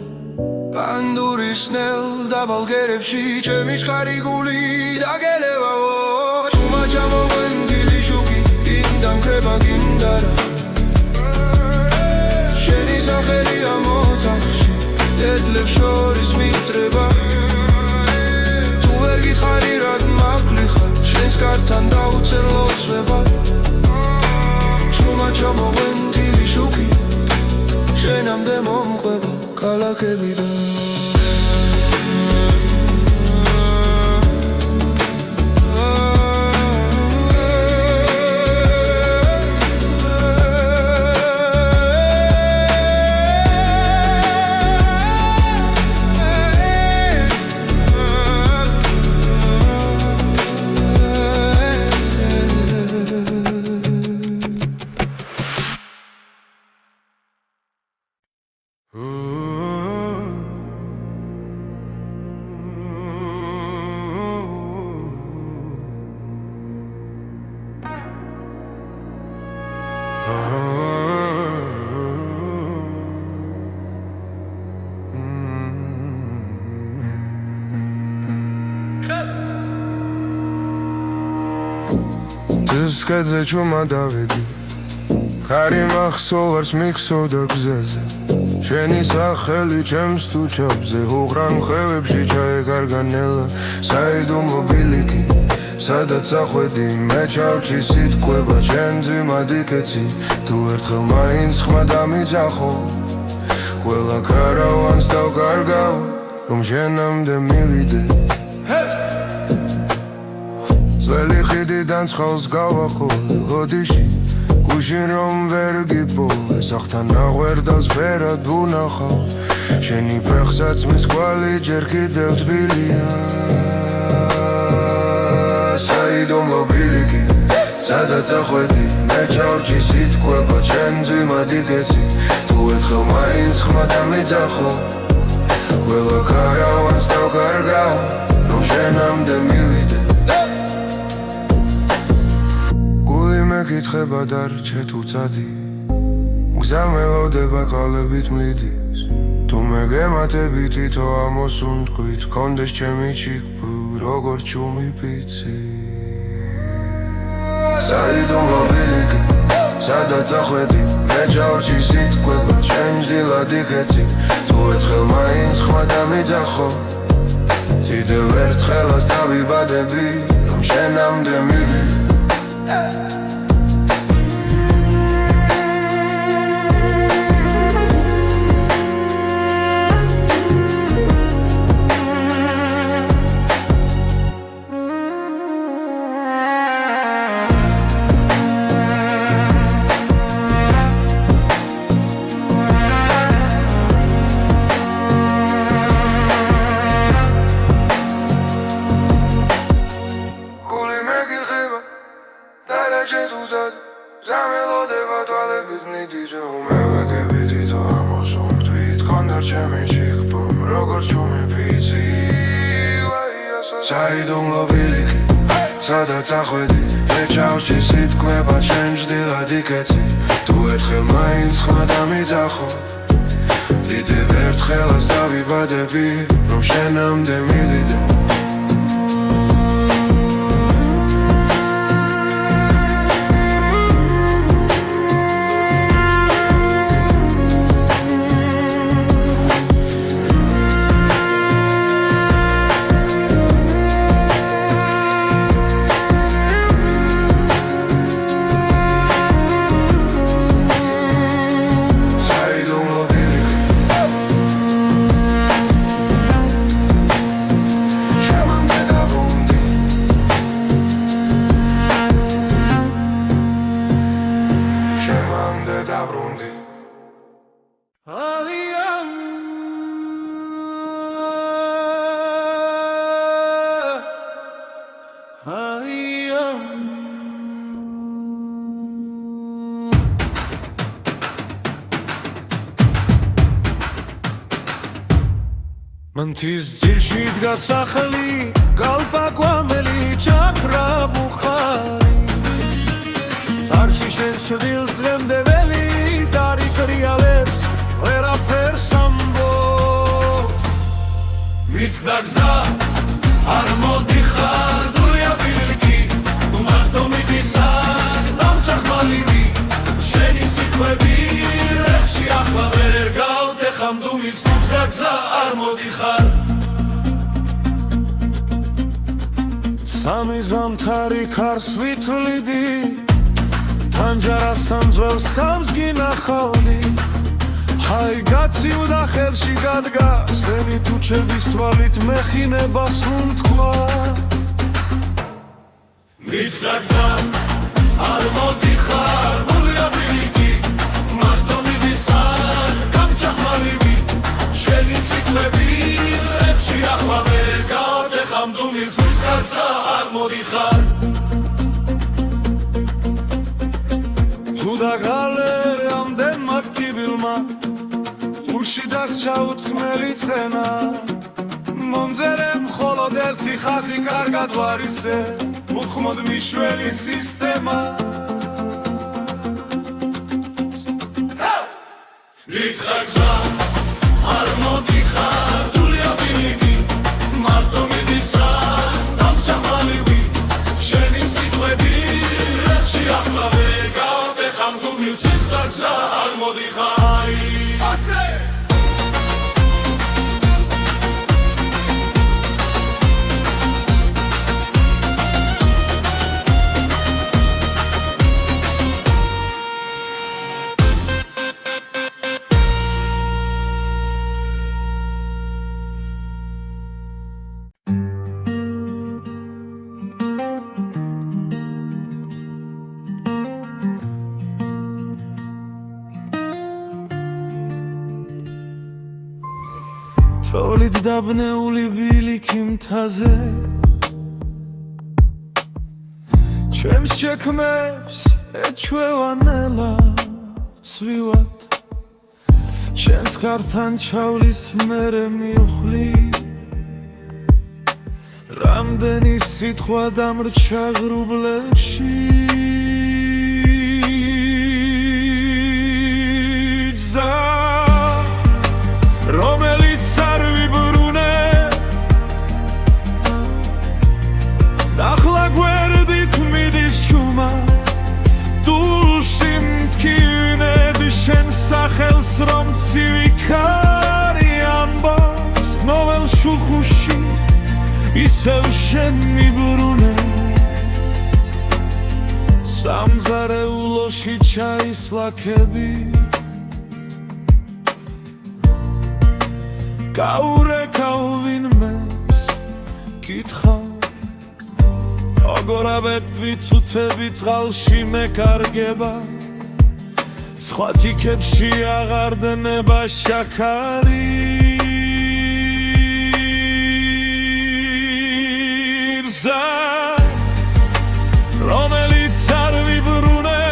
პანდურის ნელ დაბალგერებში ჩემი შხარი გული დაგელევა. ჩუმა ჩამოვენთილი შუქი ინდამღრება გინდარა, შენი სახელია მოთახში დამყვება ქალაქებიდან Скадзе чума დავედი კარი მახსოვარს მიქსოვდა გზაზე შენი სახელი ჩემს თუ ჩაბზე უღრან ხევებში ჩაეკარგა ნელა საიდუმლო ბილიკი სადაც ახვედი მე ჩავჭი სიტყვება ჩემ ძვიმად იქეცი თუ ერთხელ მაინც ხმა დამიძახო ყველა ქარავანს დავკარგავ რომ შენამდე მივიდე ძველი ხიდიდან ცხელს გავაყოლე გოდიში გუშინ რომ ვერ გიპოვე სახთან აღვერდავს ფერად ვუნახავ შენი ფეხსაც მის კვალი ჯერ კიდევ თბილია საიდუმლო ბილიკი სადაც ახვედი მე ჩავჭი სიტყვება ჩემ ძვიმად იქეცი თუ ერთხელ მაინც ხმა დამიძახო ყველა ქარავანს დავკარგავ რომ შენამდე მივიდე მეკითხება დარჩე თუ წადი გზა მელოდება ყალებით მლიდის თუ მე გემატები თითო ამოსუნთქვით კონდეს ჩემი ჩიქფუ როგორ ჩუმი პიცი საიდუმლო ბილიკი სადაც ახვედი მე ჩავჭი სიტყვება ჩემ დილად იქეცი თუ ერთხელ მაინც ხმა დამიძახო კიდევ ერთხელაც დავიბადები რომ შენამდე მივიდე საიდუმლო ბილიკი სადაც ახვედი მე ჩავჭი სიტყვება ჩემ დილად იქეცი თუ ერთხელ მაინც ხმა დამიძახო კიდევ ერთხელაც დავიბადები რომ შენამდე მივიდე მანთის ძირში დგას სახელი გალბაგვამელი ჩაქრა ბუხარი წარში შენ შვილს დღემდე ველი დარიქრიალებს ვერაფერს ამბობს მიცდა გზა არ მოდიხარ დულია ბილიკი ნუ მარტო მიდისარ დამჭახმალივი შენი სიტყვები რებში ახლა ვერ გავდეხამ თუ მიცდა გზა არ მოდიხარ სამი ზამთარი ქარს ვითვლიდი თანჯარასთან ძველს კამს გინახავდი აი გაციუდა ხელში გადგა სენი თუჩების თვალით მეხინებას უთქვა მიცდა გზა არ მოდიხარ გულია ბილიკი მარტო მიდისარ გამჭახმალივი შენი სიტყვები ებში ახლა ვერ გავდეხამ დუმილს მიცდა გზა არ მოდიხარ თუდა გალე ამდენ მაქტიბილმა გულში დაგჭა უთხმელი ცხენა მომძერე მხოლოდ ერთი ხაზი კარგად ვარისე უხმოდ მიშველი სისტემა მიცდა გზა არ მოდიხარ გულია ბილიკი მარტო მიდისარ გამჭახმალივი შენი სიტყვები ებში ახლა ვერ გავდეხამ გუმილს მიცდა გზა არ მოდიხარ ასე თოვლით დაბნეული ბილიკი მთაზე ჩემს შექმებს ეჩვევანელა ცვივად ჩემს გართან ჩავლის მერე მივხლი რამდენი სიტყვა დამრჩა ღრუბლებში გზა რომელიც არ ვიბრუნე ახლა გვერდით მიდის ჩუმა დულში მტკივნები შენ სახელს რომ ცივი ქარი ამბობს გნოველ შუხუში ისევ შენ მიბრუნე სამზარეულოში ჩაის ლაქები გაურეკავ ვინმეს კითხავ აგორაბერტვი ცუთები წყალში მეკარგება სხვა თიქებში აღარ დნება შაქარი გზა რომელიც არ ვიბრუნე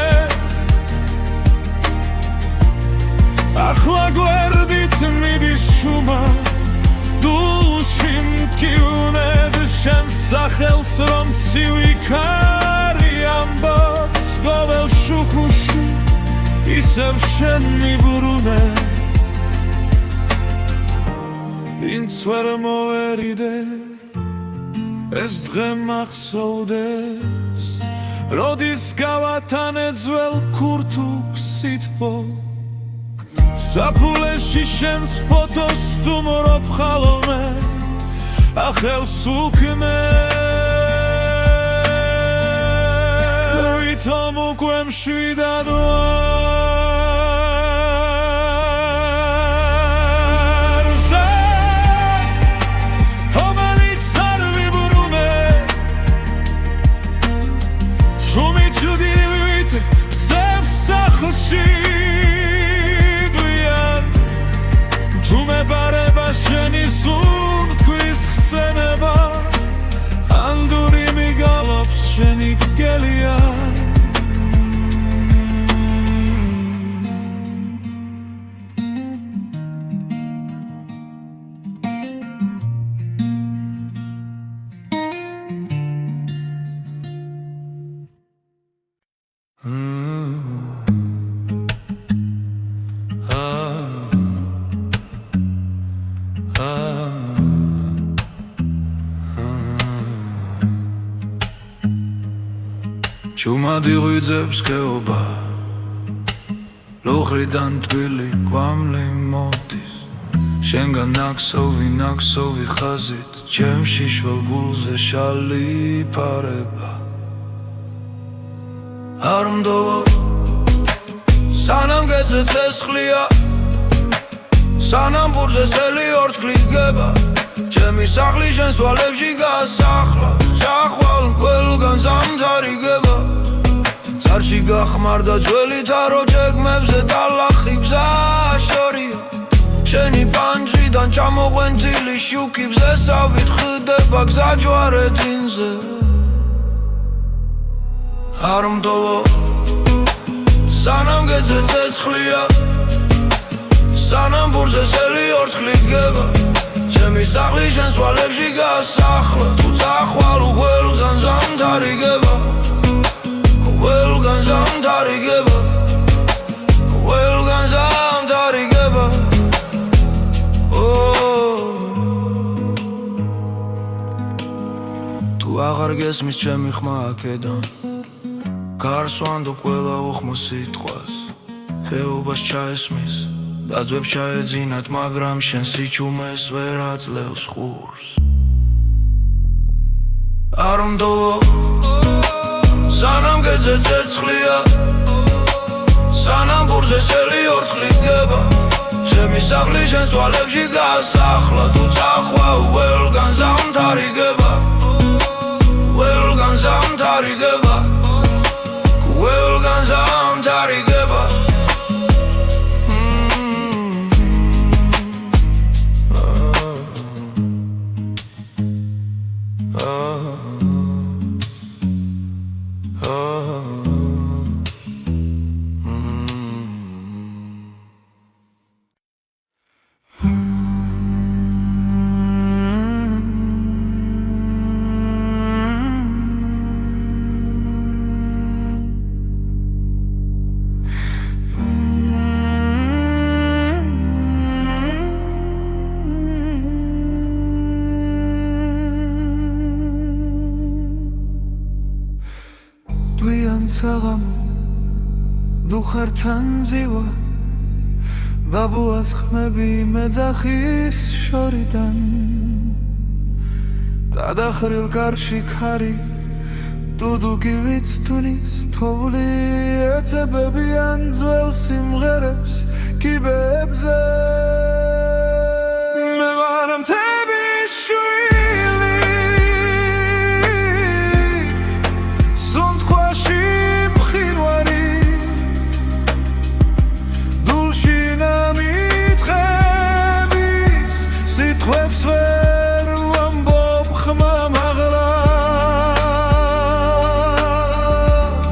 ახლა გვერდით მიდის ჩუმა დულში მტკივნებ შენ სახელს რომ ცივი ქარი ამბობს გოველ შუხუში ისევ შენ მიბრუნე ვინც ვერ მოვერიდე ეს დღე მახსოვდეს როდის გავათანე ძველ ქურთუქ სითბო საფულეში შენს ფოტოს სტუმრობ ხალომე ახელს უქმე ვითომ უკვე მშვიდად ვარ გზა რომელიც არ ვიბრუნე შუმი ჭდივით ვწევს სახლში შენი სუნთქვის ხსენება ანდური მიგალობს შენი გელია ჩუმად იღვიძებს ქეობა ლოხრიდან თბილი კვამლი მოდის შენგან ნაქსოვი ხაზით ჩემში შვალ გულზე შალი ფარება არ მდოვო სანამ გეძე ცესხლია სანამ ფურზე სელი ორთქლით გება ჩემი სახლი შენს თვალებში გასახლა წახვალ ყველგან ზამთარიგება წარში გახმარდა ძველი თარო ჯეგმებზე ტალახი ბზა შორია შენი პანჯრიდან ჩამოღვენთილი შუქი ბზესავით ხდება გზა ჯვარედინზე არ მდოვო სანამ გეძე ცეცხლია სანამ ფურზე სელი ორთქლით გება ჩემი სახლი შენს თვალებში გასახლა თუ წახვალ ყველგან ზამთარიგება ყველგან ზამთარიგება ყველგან ზამთარიგება თუ აღარ გესმის ჩემი ხმა აქედან გარს ვანდობ ყველა უხმო სიტყვას ხეობას ჩაესმის დაძვებს ჩაეძინათ მაგრამ შენ სიჩუმეს ვერ აძლევს ხურს არ მდოვო სანამ გეძე ცეცხლია სანამ ფურზე სელი ორთქლით გება ჩემი სახლი შენს თვალებში გასახლა თუ წახვალ ყველგან ზამთარიგება ყველგან ზამთარიგება ყველგან ზამთარიგება დუხართან ზივა ბაბუას ხმები მეძახის შორიდან გადახრილ კარში ქარი დუდუგი ვიცთulis თოვლი ეცებებიან ძველ სიმღერებს კიბეებზე მე ვარ მთების შვილი სუნთქვაში მყინვარი ნამიტყების სიტყვებს ვერ ვამბობ ხმა მაღლა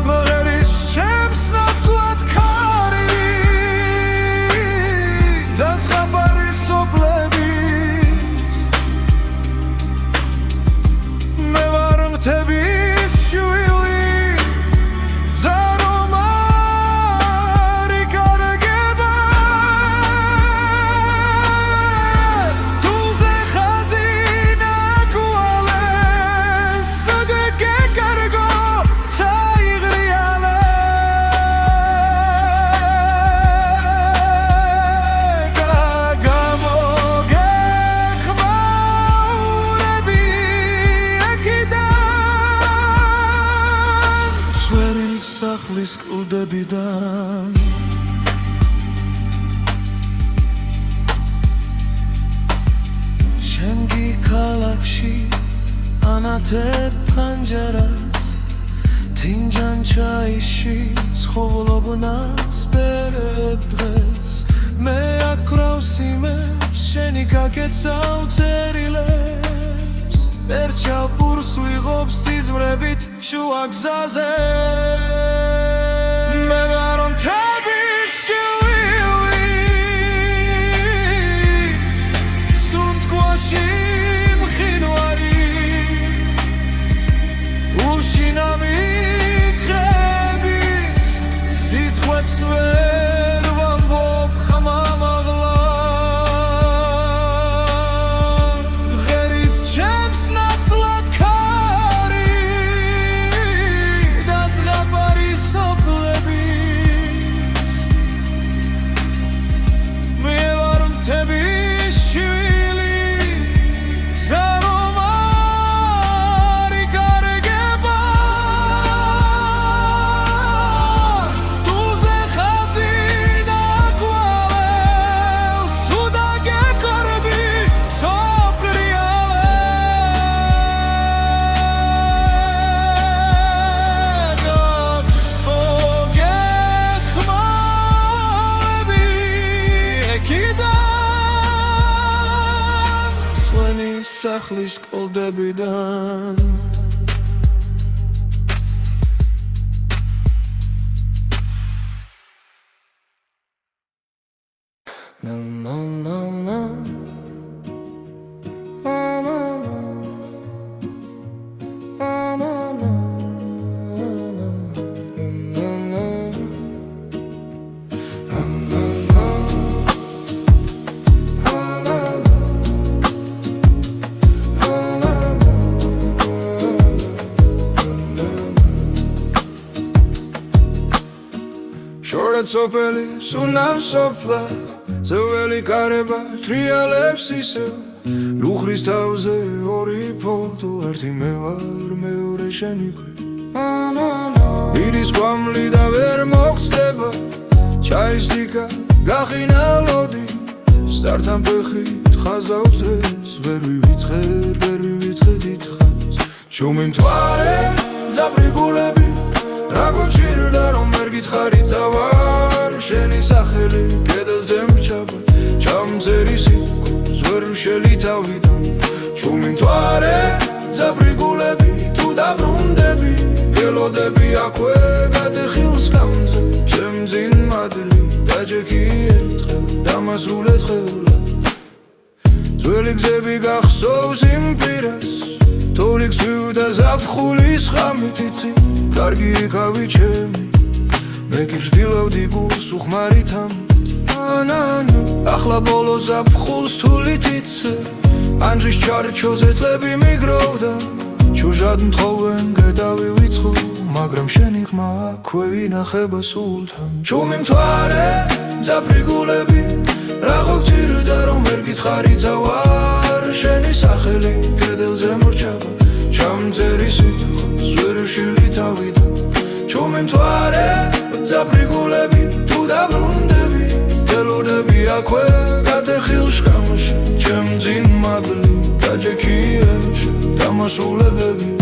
მღერის ჩემს ნაცვლად ქარი და ზღაპარი სოფლების მე ვარ მთების შვილი სახლის კლდებიდან შენგი ქალაქში ანათებ ფანჯარას თინჯან ჩაიში ცხოვრობნას ბერებ დღეს მე აკრავ სიმებს შენი გაკეცავ წერილებს ერჩავ პურს ვიღობ სიზმრებით შუა გზაზე მე ვარ მთების შვილი სუნთქვაში მყინვარი ულში ნამიტყების სიტყვებს ვერ ვამბობ ხმა მაღლა მღერის ჩემს ნაცვლად ქარი და ზღაპარი სოფლების სახლის კლდებიდან შორად სოფელი სუნავ სოფლა ზეველი კარება ტრიალებს ისევ ლუხრის თავზე ორი ფოტო ერთი მე ვარ მეორე შენი ირის კვამლი და ვერ მოხდება ჩაის დიკა გახინა ლოდი სტართან ფეხით ხაზავწეს ვერ ვივიწყე დიდხანს ჩუმი მთვარე ძაბრიგულები რა გვჭირდა რომ ვერ გითხარი წავარ შენი სახელი კედელზე მჩაბა ჩამწერი სიტყვას ვერ ვშელი თავიდან ჩუმი მთვარე ძაბრიგულები თუ დაბრუნდები გელოდები აქვე გადეხილს გამზე ჩემ ძინ მადლი დაჯექი ერთხელ დამასრულეთ ხელა ძველი გზები გახსოვს იმ პირას თოვლი გზივდა ზაფხულის ხამით იცი კარგი იქავი ჩემი მე კი ვждილავდი გულს უხმარით ამით ახლა ბოლო ზაფხულს თულით იცე ანჯის ჩარჩოზე წლები მიგროვდა ჩუჟად მთხოვენ გედავი ვიწყო მაგრამ შენი ხმა აქვე ვინახება სულთან ჩუმი მთვარე ძაფრიგულები რა გოგჭირდა რომ ვერ გითხარი წავარ შენი სახელი კედელზე მორჩება ჩამწერი სიტყვას ვერ ვშილი თავიდან ჩუმი მთვარე ძაფრიგულები თუ დაბრუნდები გელოდები აქვე გადეხილ შკამში ჩემ ძინ მადლი დაჯექი ერთხელ დამასრულებები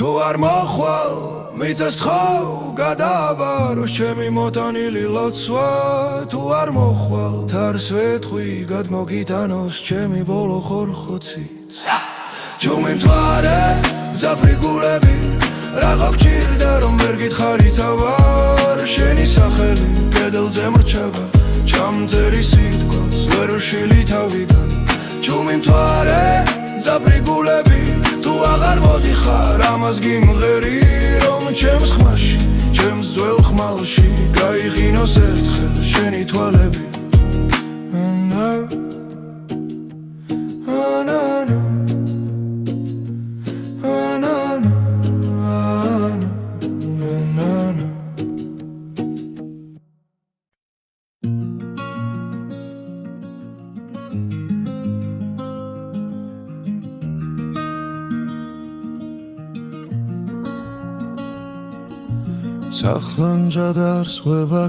თუ არ მოხვალ მიწას თხოვ გადააბარო ჩემი მოტანილი ლოცვა თუ არ მოხვალ თარს ვეთხვი გადმოგიტანოს ჩემი ბოლო ხორხოცით ჩუმი მთვარე ძაფრიგულები რა გოგჭირდა რომ ვერ გითხარი თავარ შენი სახელი კედელზე მრჩება ჩამწერი სიტყვას ვერ ვშილი თავიდან ჩუმი მთვარე ძაფრიგულები თუ აღარ მოდიხარ ამას გიმღერი რომ ჩემს ხმაში ჩემს ძველ ხმალში გაიღინოს ერთხელ შენი თვალები სახლანჯად არსვება